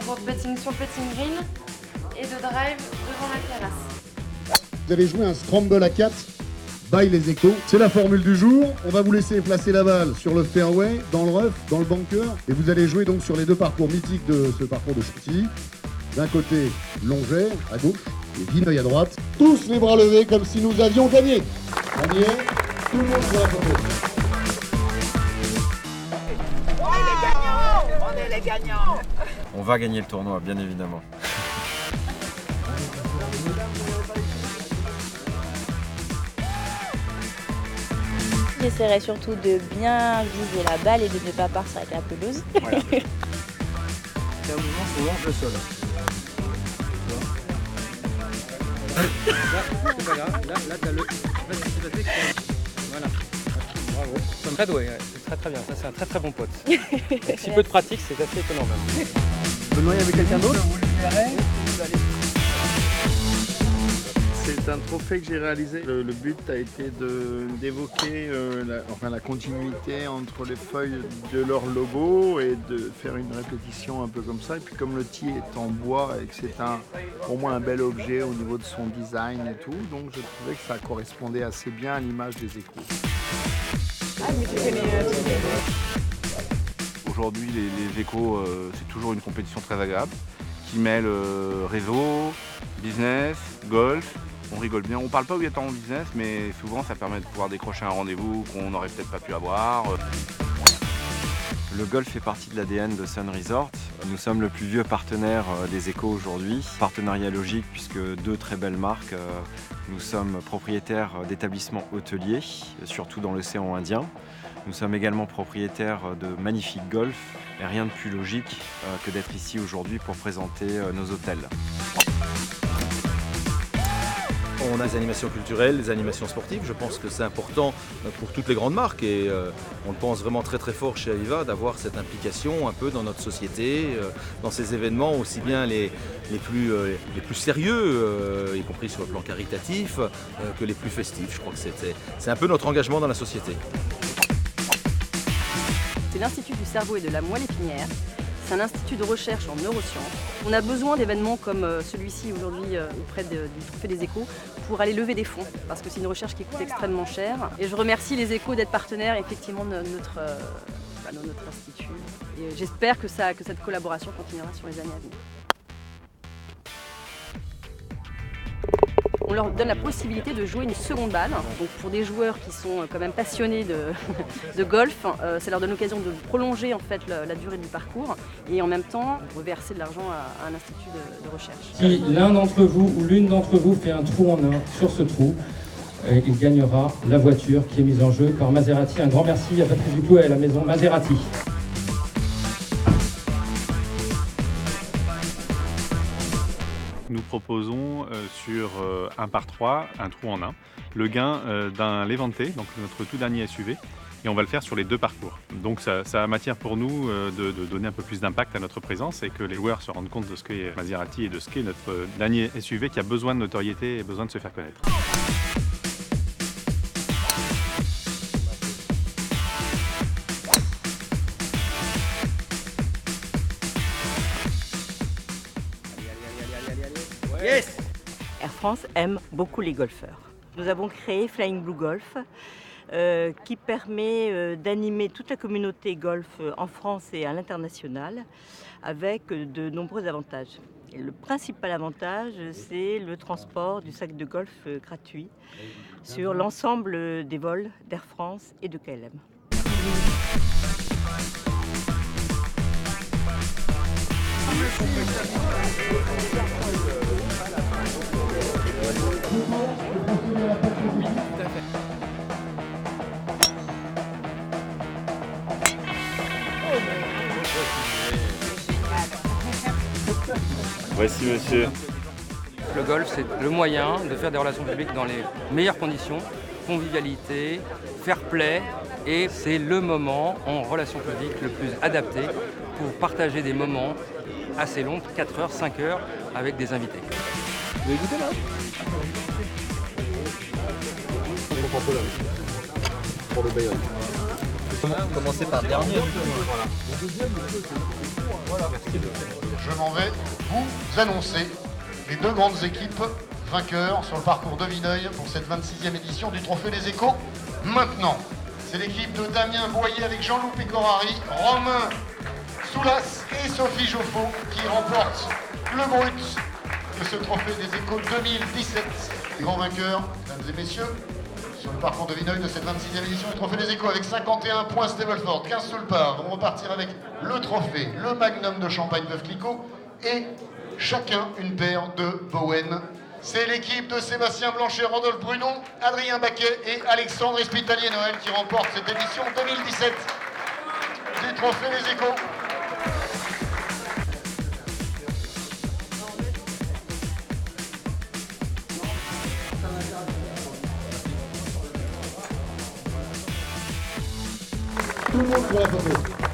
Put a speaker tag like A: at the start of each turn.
A: parcours de putting sur le putting green et de drive devant la terrasse.
B: Vous allez jouer un scramble à 4 by les échos. C'est la formule du jour. On va vous laisser placer la balle sur le fairway, dans le rough, dans le bunker. Et vous allez jouer donc sur les deux parcours mythiques de ce parcours de Chantilly. D'un côté, Longère à gauche et Vineuil à droite. Tous les bras levés comme si nous avions gagné. Gagné. Tout le monde sur la photo.
C: On est les gagnants!
D: On va gagner le tournoi, bien évidemment.
E: J'essaierai surtout de bien viser la balle et de ne pas partir avec la pelouse.
D: Voilà. C'est un mouvement qui longe le sol.
F: Là, c'est pas grave. Là t'as le... Voilà. Bravo. C'est très doué, ouais. C'est très bien. Ça, c'est un très bon pote. Avec si peu de pratique, c'est assez étonnant même.
G: Benoît, il y avait quelqu'un d'autre?
H: C'est un trophée que j'ai réalisé. Le but a été d'évoquer la continuité entre les feuilles de leur logo et de faire une répétition un peu comme ça. Et puis comme le tee est en bois et que c'est pour moi un bel objet au niveau de son design et tout, donc je trouvais que ça correspondait assez bien à l'image des échos.
I: Aujourd'hui, les échos, c'est toujours une compétition très agréable qui mêle réseau, business, golf. On rigole bien, on parle pas obligatoirement business, mais souvent ça permet de pouvoir décrocher un rendez-vous qu'on n'aurait peut-être pas pu avoir.
D: Le golf fait partie de l'ADN de Sun Resort. Nous sommes le plus vieux partenaire des échos aujourd'hui. Partenariat logique puisque deux très belles marques. Nous sommes propriétaires d'établissements hôteliers, surtout dans l'océan Indien. Nous sommes également propriétaires de magnifiques golfs. Et rien de plus logique que d'être ici aujourd'hui pour présenter nos hôtels.
J: On a des animations culturelles, des animations sportives. Je pense que c'est important pour toutes les grandes marques et on le pense vraiment très fort chez Aviva d'avoir cette implication un peu dans notre société, dans ces événements aussi bien les plus sérieux, y compris sur le plan caritatif, que les plus festifs. Je crois que c'est un peu notre engagement dans la société.
K: C'est l'Institut du cerveau et de la moelle épinière. C'est un institut de recherche en neurosciences. On a besoin d'événements comme celui-ci aujourd'hui auprès du Trophée des Échos pour aller lever des fonds parce que c'est une recherche qui coûte extrêmement cher. Et je remercie les Échos d'être partenaires effectivement de notre institut. Et j'espère que cette collaboration continuera sur les années à venir. On leur donne la possibilité de jouer une seconde balle. Donc pour des joueurs qui sont quand même passionnés de golf, ça leur donne l'occasion de prolonger en fait la durée du parcours et en même temps reverser de l'argent à un institut de recherche.
L: Si l'un d'entre vous ou l'une d'entre vous fait un trou en un sur ce trou, il gagnera la voiture qui est mise en jeu par Maserati. Un grand merci à Patrice Duclos et à la maison Maserati.
M: Nous proposons sur un par 3, un trou en un, le gain d'un Levante, donc notre tout dernier SUV, et on va le faire sur les deux parcours. Donc ça a matière pour nous de donner un peu plus d'impact à notre présence et que les joueurs se rendent compte de ce qu'est Maserati et de ce qu'est notre dernier SUV qui a besoin de notoriété et besoin de se faire connaître.
N: Yes! Air France aime beaucoup les golfeurs. Nous avons créé Flying Blue Golf qui permet d'animer toute la communauté golf en France et à l'international avec de nombreux avantages. Et le principal avantage, c'est le transport du sac de golf gratuit sur l'ensemble des vols d'Air France et de KLM.
I: Voici monsieur.
F: Le golf, c'est le moyen de faire des relations publiques dans les meilleures conditions, convivialité, fair play, et c'est le moment en relations publiques le plus adapté pour partager des moments assez longs, 4 heures, 5 heures, avec des invités.
G: Vous avez goûté là? On comprend pas là. Pour le Bayonne. Commencer par dernier.
B: Je m'en vais vous annoncer les deux grandes équipes vainqueurs sur le parcours de Vineuil pour cette 26e édition du Trophée des Échos. Maintenant, c'est l'équipe de Damien Boyer avec Jean-Loup Pecorari, Romain Soulas et Sophie Joffo qui remportent le brut de ce Trophée des Échos 2017. Les grands vainqueurs, mesdames et messieurs, sur le parcours de Vineuil de cette 26e édition du Trophée des Échos avec 51 points Stableford, 15 sous le par. On va repartir avec le trophée, le magnum de Champagne Veuve Clicquot et chacun une paire de Bowen. C'est l'équipe de Sébastien Blanchet, Rodolphe Brunon, Adrien Baquet et Alexandre Espitalier-Noël qui remportent cette édition 2017 du Trophée des Échos. Tout le monde pour la photo.